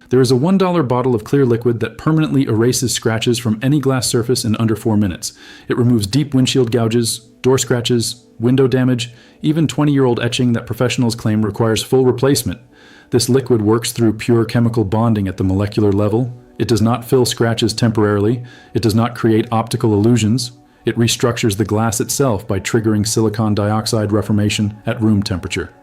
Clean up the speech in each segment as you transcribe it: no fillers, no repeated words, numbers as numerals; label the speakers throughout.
Speaker 1: There is a $1 bottle of clear liquid that permanently erases scratches from any glass surface in under 4 minutes. It removes deep windshield gouges, door scratches, window damage, even 20-year-old etching that professionals claim requires full replacement. This liquid works through pure chemical bonding at the molecular level. It does not fill scratches temporarily. It does not create optical illusions. It restructures the glass itself by triggering silicon dioxide reformation at room temperature.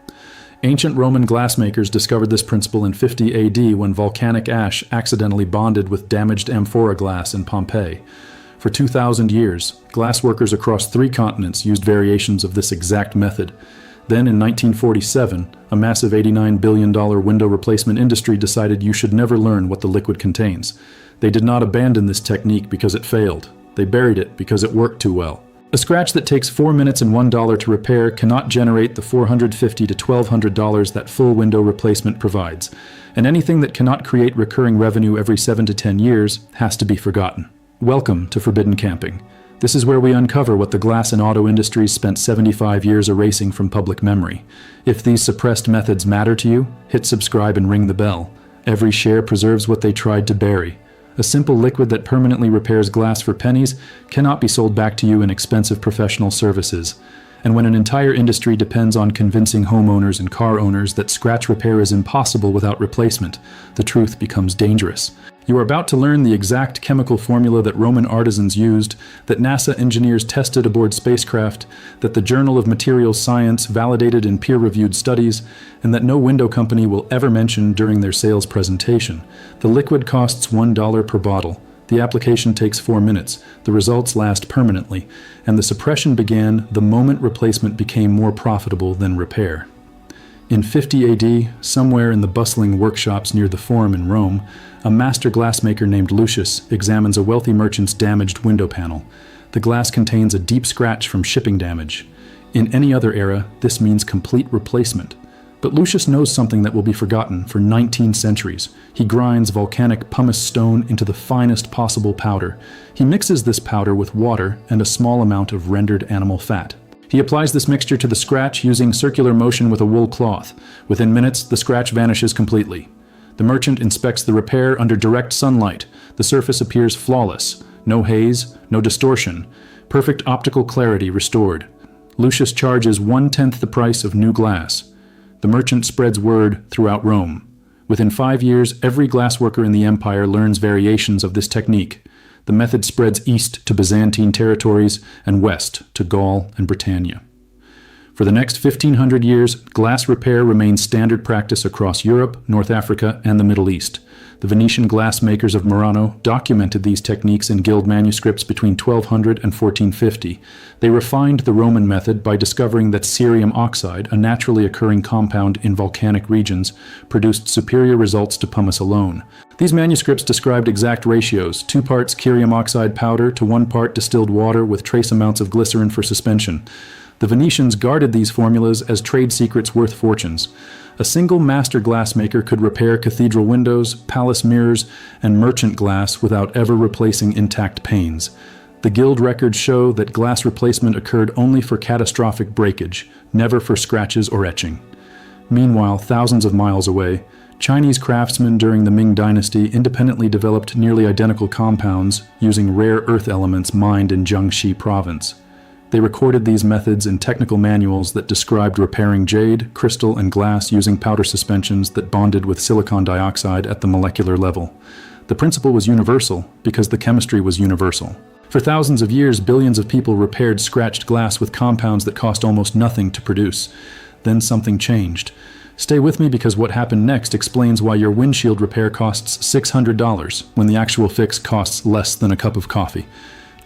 Speaker 1: Ancient Roman glassmakers discovered this principle in 50 AD when volcanic ash accidentally bonded with damaged amphora glass in Pompeii. For 2,000 years, glassworkers across 3 continents used variations of this exact method. Then in 1947, a massive $89 billion window replacement industry decided you should never learn what the liquid contains. They did not abandon this technique because it failed. They buried it because it worked too well. A scratch that takes 4 minutes and $1 to repair cannot generate the $450 to $1,200 that full window replacement provides. And anything that cannot create recurring revenue every 7 to 10 years has to be forgotten. Welcome to Forbidden Camping. This is where we uncover what the glass and auto industries spent 75 years erasing from public memory. If these suppressed methods matter to you, hit subscribe and ring the bell. Every share preserves what they tried to bury. A simple liquid that permanently repairs glass for pennies cannot be sold back to you in expensive professional services. And when an entire industry depends on convincing homeowners and car owners that scratch repair is impossible without replacement, the truth becomes dangerous. You are about to learn the exact chemical formula that Roman artisans used, that NASA engineers tested aboard spacecraft, that the Journal of Materials Science validated in peer-reviewed studies, and that no window company will ever mention during their sales presentation. The liquid costs $1 per bottle. The application takes 4 minutes. The results last permanently, and the suppression began the moment replacement became more profitable than repair. In 50 AD, somewhere in the bustling workshops near the Forum in Rome, a master glassmaker named Lucius examines a wealthy merchant's damaged window panel. The glass contains a deep scratch from shipping damage. In any other era, this means complete replacement. But Lucius knows something that will be forgotten for 19 centuries. He grinds volcanic pumice stone into the finest possible powder. He mixes this powder with water and a small amount of rendered animal fat. He applies this mixture to the scratch using circular motion with a wool cloth. Within minutes, the scratch vanishes completely. The merchant inspects the repair under direct sunlight. The surface appears flawless. No haze, no distortion. Perfect optical clarity restored. Lucius charges 1/10 the price of new glass. The merchant spreads word throughout Rome. Within 5 years, every glassworker in the empire learns variations of this technique. The method spreads east to Byzantine territories and west to Gaul and Britannia. For the next 1,500 years, glass repair remained standard practice across Europe, North Africa, and the Middle East. The Venetian glassmakers of Murano documented these techniques in guild manuscripts between 1200 and 1450. They refined the Roman method by discovering that cerium oxide, a naturally occurring compound in volcanic regions, produced superior results to pumice alone. These manuscripts described exact ratios, 2 parts cerium oxide powder to 1 part distilled water with trace amounts of glycerin for suspension. The Venetians guarded these formulas as trade secrets worth fortunes. A single master glassmaker could repair cathedral windows, palace mirrors, and merchant glass without ever replacing intact panes. The guild records show that glass replacement occurred only for catastrophic breakage, never for scratches or etching. Meanwhile, thousands of miles away, Chinese craftsmen during the Ming Dynasty independently developed nearly identical compounds using rare earth elements mined in Jiangxi province. They recorded these methods in technical manuals that described repairing jade, crystal, and glass using powder suspensions that bonded with silicon dioxide at the molecular level. The principle was universal because the chemistry was universal. For thousands of years, billions of people repaired scratched glass with compounds that cost almost nothing to produce. Then something changed. Stay with me because what happened next explains why your windshield repair costs $600 when the actual fix costs less than a cup of coffee.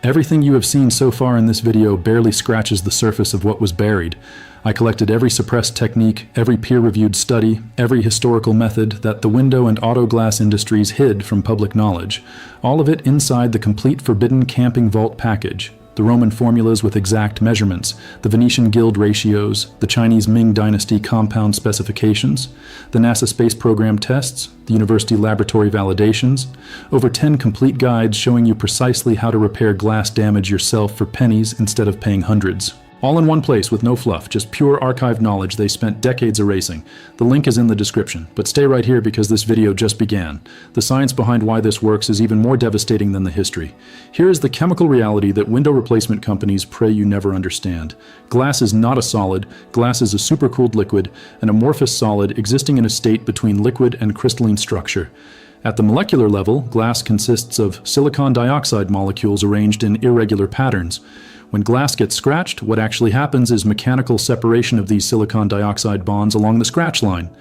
Speaker 1: Everything you have seen so far in this video barely scratches the surface of what was buried. I collected every suppressed technique, every peer-reviewed study, every historical method that the window and auto glass industries hid from public knowledge. All of it inside the complete Forbidden Camping Vault package. The Roman formulas with exact measurements, the Venetian guild ratios, the Chinese Ming Dynasty compound specifications, the NASA space program tests, the university laboratory validations, over 10 complete guides showing you precisely how to repair glass damage yourself for pennies instead of paying hundreds. All in one place with no fluff, just pure archived knowledge they spent decades erasing. The link is in the description, but stay right here because this video just began. The science behind why this works is even more devastating than the history. Here is the chemical reality that window replacement companies pray you never understand. Glass is not a solid, glass is a supercooled liquid, an amorphous solid existing in a state between liquid and crystalline structure. At the molecular level, glass consists of silicon dioxide molecules arranged in irregular patterns. When glass gets scratched, what actually happens is mechanical separation of these silicon dioxide bonds along the scratch line.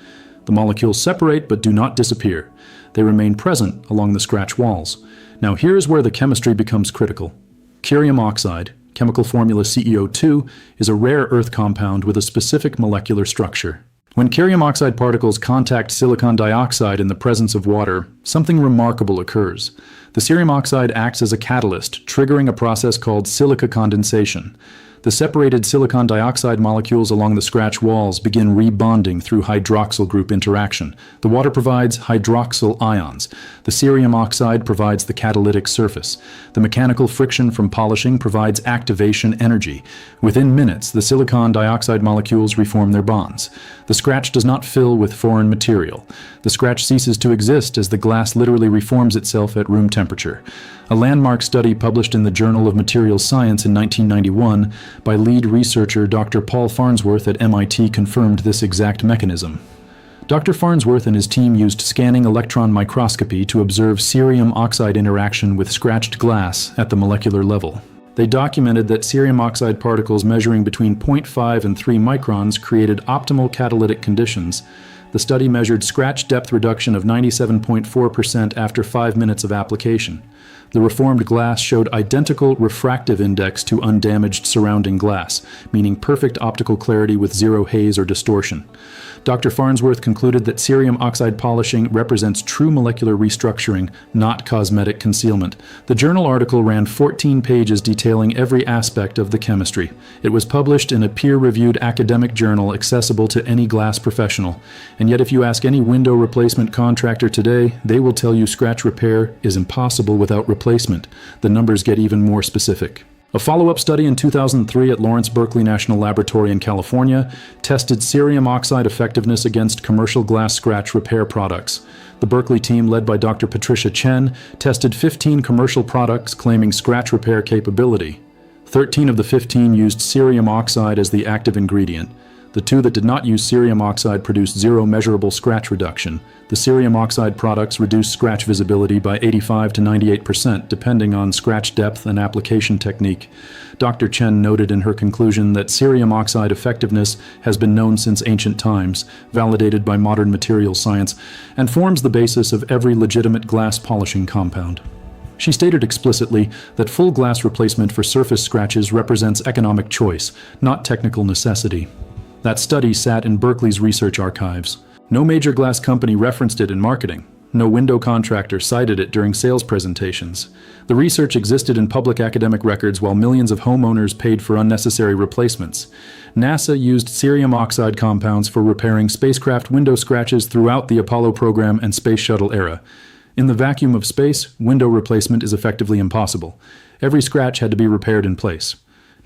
Speaker 1: The molecules separate but do not disappear. They remain present along the scratch walls. Now here's where the chemistry becomes critical. Cerium oxide, chemical formula CEO2, is a rare earth compound with a specific molecular structure. When cerium oxide particles contact silicon dioxide in the presence of water, something remarkable occurs. The cerium oxide acts as a catalyst, triggering a process called silica condensation. The separated silicon dioxide molecules along the scratch walls begin rebonding through hydroxyl group interaction. The water provides hydroxyl ions. The cerium oxide provides the catalytic surface. The mechanical friction from polishing provides activation energy. Within minutes, the silicon dioxide molecules reform their bonds. The scratch does not fill with foreign material. The scratch ceases to exist as the glass literally reforms itself at room temperature. A landmark study published in the Journal of Materials Science in 1991 by lead researcher Dr. Paul Farnsworth at MIT confirmed this exact mechanism. Dr. Farnsworth and his team used scanning electron microscopy to observe cerium oxide interaction with scratched glass at the molecular level. They documented that cerium oxide particles measuring between 0.5 and 3 microns created optimal catalytic conditions. The study measured scratch depth reduction of 97.4% after 5 minutes of application. The reformed glass showed identical refractive index to undamaged surrounding glass, meaning perfect optical clarity with zero haze or distortion. Dr. Farnsworth concluded that cerium oxide polishing represents true molecular restructuring, not cosmetic concealment. The journal article ran 14 pages detailing every aspect of the chemistry. It was published in a peer-reviewed academic journal accessible to any glass professional. And yet if you ask any window replacement contractor today, they will tell you scratch repair is impossible without replacement. The numbers get even more specific. A follow-up study in 2003 at Lawrence Berkeley National Laboratory in California tested cerium oxide effectiveness against commercial glass scratch repair products. The Berkeley team, led by Dr. Patricia Chen, tested 15 commercial products claiming scratch repair capability. 13 of the 15 used cerium oxide as the active ingredient. The 2 that did not use cerium oxide produced zero measurable scratch reduction. The cerium oxide products reduced scratch visibility by 85 to 98%, depending on scratch depth and application technique. Dr. Chen noted in her conclusion that cerium oxide effectiveness has been known since ancient times, validated by modern materials science, and forms the basis of every legitimate glass polishing compound. She stated explicitly that full glass replacement for surface scratches represents economic choice, not technical necessity. That study sat in Berkeley's research archives. No major glass company referenced it in marketing. No window contractor cited it during sales presentations. The research existed in public academic records while millions of homeowners paid for unnecessary replacements. NASA used cerium oxide compounds for repairing spacecraft window scratches throughout the Apollo program and Space Shuttle era. In the vacuum of space, window replacement is effectively impossible. Every scratch had to be repaired in place.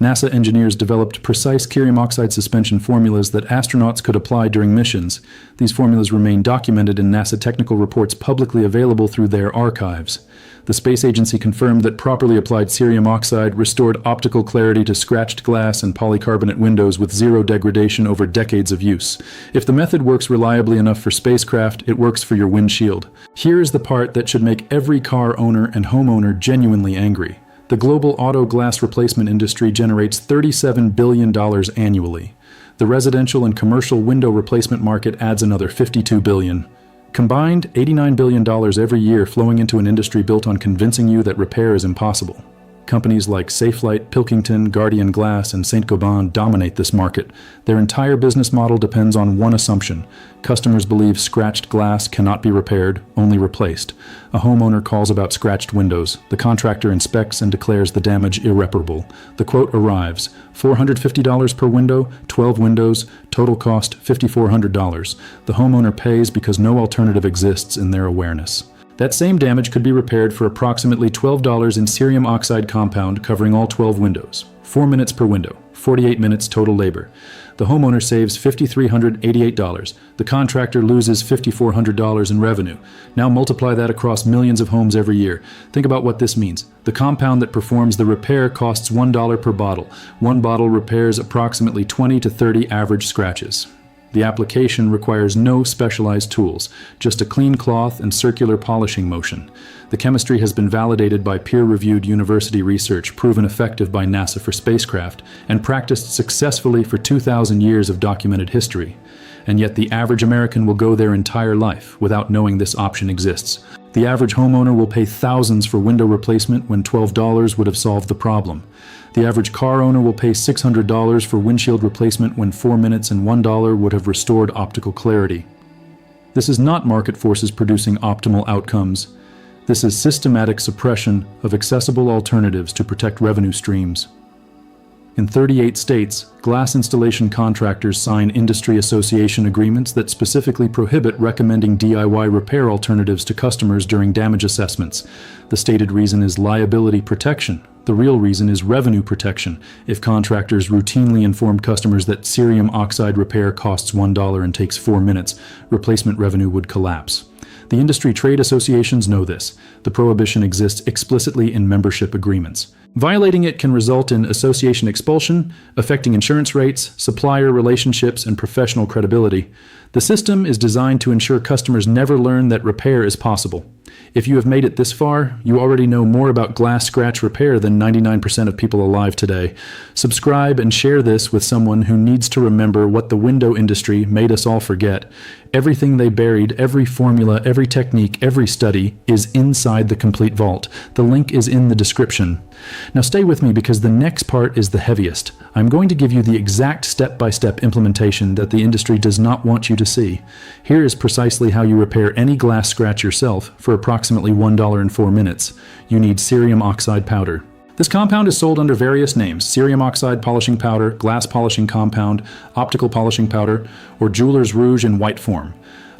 Speaker 1: NASA engineers developed precise cerium oxide suspension formulas that astronauts could apply during missions. These formulas remain documented in NASA technical reports publicly available through their archives. The space agency confirmed that properly applied cerium oxide restored optical clarity to scratched glass and polycarbonate windows with zero degradation over decades of use. If the method works reliably enough for spacecraft, it works for your windshield. Here is the part that should make every car owner and homeowner genuinely angry. The global auto glass replacement industry generates $37 billion annually. The residential and commercial window replacement market adds another $52 billion. Combined, $89 billion every year flowing into an industry built on convincing you that repair is impossible. Companies like Safelite, Pilkington, Guardian Glass, and Saint-Gobain dominate this market. Their entire business model depends on one assumption. Customers believe scratched glass cannot be repaired, only replaced. A homeowner calls about scratched windows. The contractor inspects and declares the damage irreparable. The quote arrives, $450 per window, 12 windows, total cost $5,400. The homeowner pays because no alternative exists in their awareness. That same damage could be repaired for approximately $12 in cerium oxide compound covering all 12 windows. 4 minutes per window. 48 minutes total labor. The homeowner saves $5,388. The contractor loses $5,400 in revenue. Now multiply that across millions of homes every year. Think about what this means. The compound that performs the repair costs $1 per bottle. One bottle repairs approximately 20 to 30 average scratches. The application requires no specialized tools, just a clean cloth and circular polishing motion. The chemistry has been validated by peer-reviewed university research, proven effective by NASA for spacecraft, and practiced successfully for 2,000 years of documented history. And yet the average American will go their entire life without knowing this option exists. The average homeowner will pay thousands for window replacement when $12 would have solved the problem. The average car owner will pay $600 for windshield replacement when 4 minutes and $1 would have restored optical clarity. This is not market forces producing optimal outcomes. This is systematic suppression of accessible alternatives to protect revenue streams. In 38 states, glass installation contractors sign industry association agreements that specifically prohibit recommending DIY repair alternatives to customers during damage assessments. The stated reason is liability protection. The real reason is revenue protection. If contractors routinely informed customers that cerium oxide repair costs $1 and takes 4 minutes, replacement revenue would collapse. The industry trade associations know this. The prohibition exists explicitly in membership agreements. Violating it can result in association expulsion, affecting insurance rates, supplier relationships, and professional credibility. The system is designed to ensure customers never learn that repair is possible. If you have made it this far, you already know more about glass scratch repair than 99% of people alive today. Subscribe and share this with someone who needs to remember what the window industry made us all forget. Everything they buried, every formula, every technique, every study is inside the complete vault. The link is in the description. Now stay with me because the next part is the heaviest. I'm going to give you the exact step-by-step implementation that the industry does not want you to see. Here is precisely how you repair any glass scratch yourself for approximately $1 in 4 minutes. You need cerium oxide powder. This compound is sold under various names: cerium oxide polishing powder, glass polishing compound, optical polishing powder, or jeweler's rouge in white form.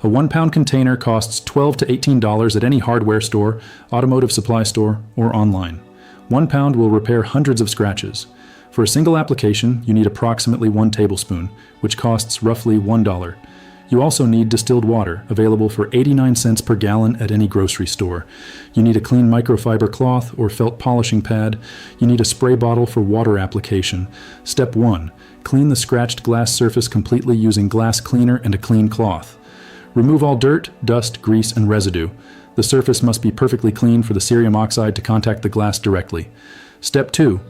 Speaker 1: A 1-pound container costs $12 to $18 at any hardware store, automotive supply store, or online. 1 pound will repair hundreds of scratches. For a single application, you need approximately 1 tablespoon, which costs roughly $1. You also need distilled water, available for 89 cents per gallon at any grocery store. You need a clean microfiber cloth or felt polishing pad. You need a spray bottle for water application. Step 1. Clean the scratched glass surface completely using glass cleaner and a clean cloth. Remove all dirt, dust, grease, and residue. The surface must be perfectly clean for the cerium oxide to contact the glass directly. Step 2.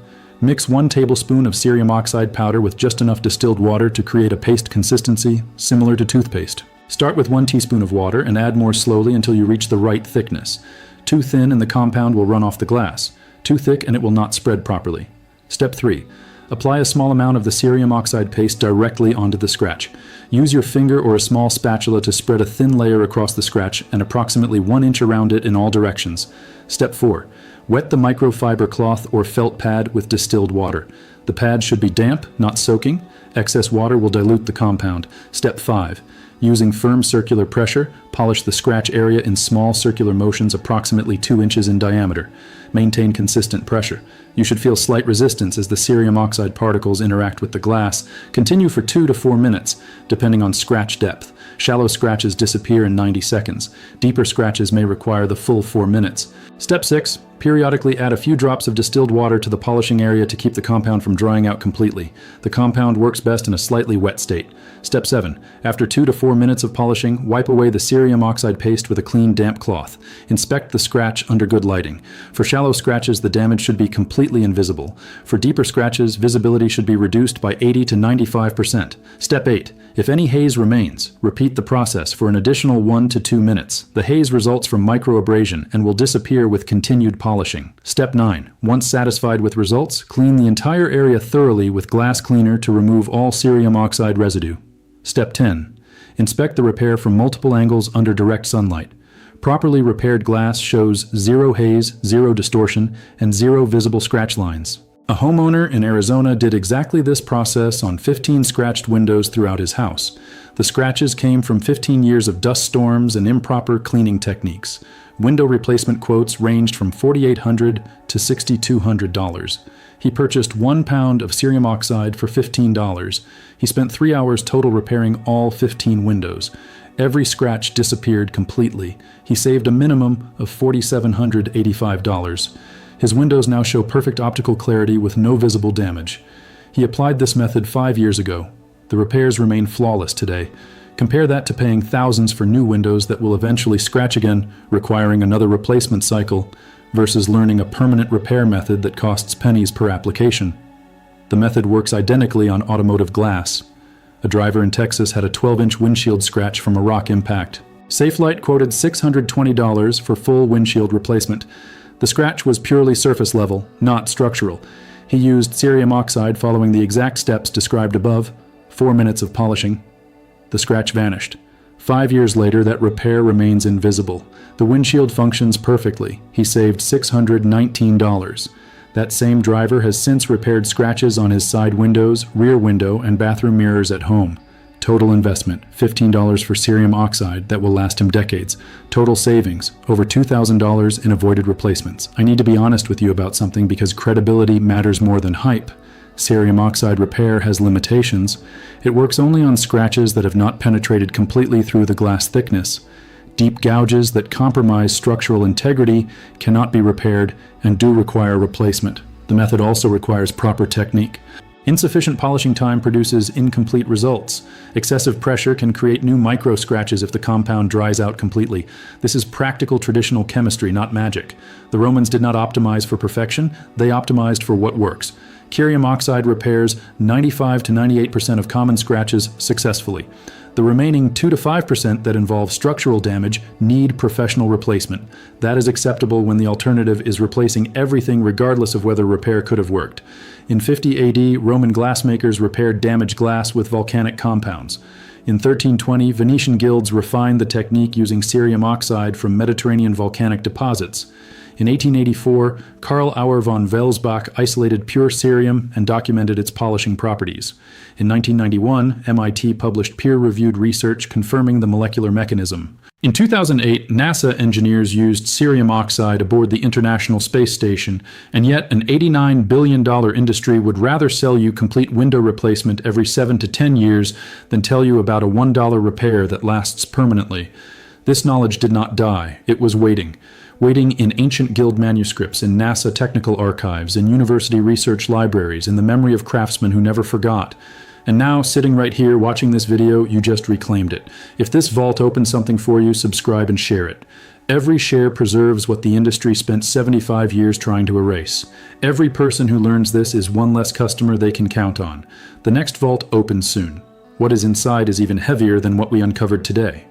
Speaker 1: Mix 1 tablespoon of cerium oxide powder with just enough distilled water to create a paste consistency, similar to toothpaste. Start with 1 teaspoon of water and add more slowly until you reach the right thickness. Too thin and the compound will run off the glass. Too thick and it will not spread properly. Step 3. Apply a small amount of the cerium oxide paste directly onto the scratch. Use your finger or a small spatula to spread a thin layer across the scratch and approximately 1 inch around it in all directions. Step 4. Wet the microfiber cloth or felt pad with distilled water. The pad should be damp, not soaking. Excess water will dilute the compound. Step 5. Using firm circular pressure, polish the scratch area in small circular motions approximately 2 inches in diameter. Maintain consistent pressure. You should feel slight resistance as the cerium oxide particles interact with the glass. Continue for 2 to 4 minutes, depending on scratch depth. Shallow scratches disappear in 90 seconds. Deeper scratches may require the full 4 minutes. Step 6. Periodically add a few drops of distilled water to the polishing area to keep the compound from drying out completely. The compound works best in a slightly wet state. Step 7. After 2 to 4 minutes of polishing, wipe away the cerium oxide paste with a clean, damp cloth. Inspect the scratch under good lighting. For shallow scratches, the damage should be completely invisible. For deeper scratches, visibility should be reduced by 80 to 95%. Step 8. If any haze remains, repeat the process for an additional 1 to 2 minutes. The haze results from microabrasion and will disappear with continued polishing. Step 9. Once satisfied with results, clean the entire area thoroughly with glass cleaner to remove all cerium oxide residue. Step 10. Inspect the repair from multiple angles under direct sunlight. Properly repaired glass shows 0 haze, 0 distortion, and 0 visible scratch lines. A homeowner in Arizona did exactly this process on 15 scratched windows throughout his house. The scratches came from 15 years of dust storms and improper cleaning techniques. Window replacement quotes ranged from $4,800 to $6,200. He purchased 1 pound of cerium oxide for $15. He spent 3 hours total repairing all 15 windows. Every scratch disappeared completely. He saved a minimum of $4,785. His windows now show perfect optical clarity with no visible damage. He applied this method 5 years ago. The repairs remain flawless today. Compare that to paying thousands for new windows that will eventually scratch again, requiring another replacement cycle, versus learning a permanent repair method that costs pennies per application. The method works identically on automotive glass. A driver in Texas had a 12-inch windshield scratch from a rock impact. Safelite quoted $620 for full windshield replacement. The scratch was purely surface level, not structural. He used cerium oxide following the exact steps described above. 4 minutes of polishing. The scratch vanished. 5 years later, that repair remains invisible. The windshield functions perfectly. He saved $619. That same driver has since repaired scratches on his side windows, rear window, and bathroom mirrors at home. Total investment, $15 for cerium oxide that will last him decades. Total savings, over $2,000 in avoided replacements. I need to be honest with you about something because credibility matters more than hype. Cerium oxide repair has limitations. It works only on scratches that have not penetrated completely through the glass thickness. Deep gouges that compromise structural integrity cannot be repaired and do require replacement. The method also requires proper technique. Insufficient polishing time produces incomplete results. Excessive pressure can create new micro scratches if the compound dries out completely. This is practical traditional chemistry, not magic. The Romans did not optimize for perfection, they optimized for what works. Cerium oxide repairs 95 to 98% of common scratches successfully. The remaining 2 to 5% that involve structural damage need professional replacement. That is acceptable when the alternative is replacing everything regardless of whether repair could have worked. In 50 AD, Roman glassmakers repaired damaged glass with volcanic compounds. In 1320, Venetian guilds refined the technique using cerium oxide from Mediterranean volcanic deposits. In 1884, Karl Auer von Welsbach isolated pure cerium and documented its polishing properties. In 1991, MIT published peer-reviewed research confirming the molecular mechanism. In 2008, NASA engineers used cerium oxide aboard the International Space Station, and yet an $89 billion industry would rather sell you complete window replacement every 7 to 10 years than tell you about a $1 repair that lasts permanently. This knowledge did not die, it was waiting in ancient guild manuscripts, in NASA technical archives, in university research libraries, in the memory of craftsmen who never forgot. And now, sitting right here watching this video, you just reclaimed it. If this vault opened something for you, subscribe and share it. Every share preserves what the industry spent 75 years trying to erase. Every person who learns this is one less customer they can count on. The next vault opens soon. What is inside is even heavier than what we uncovered today.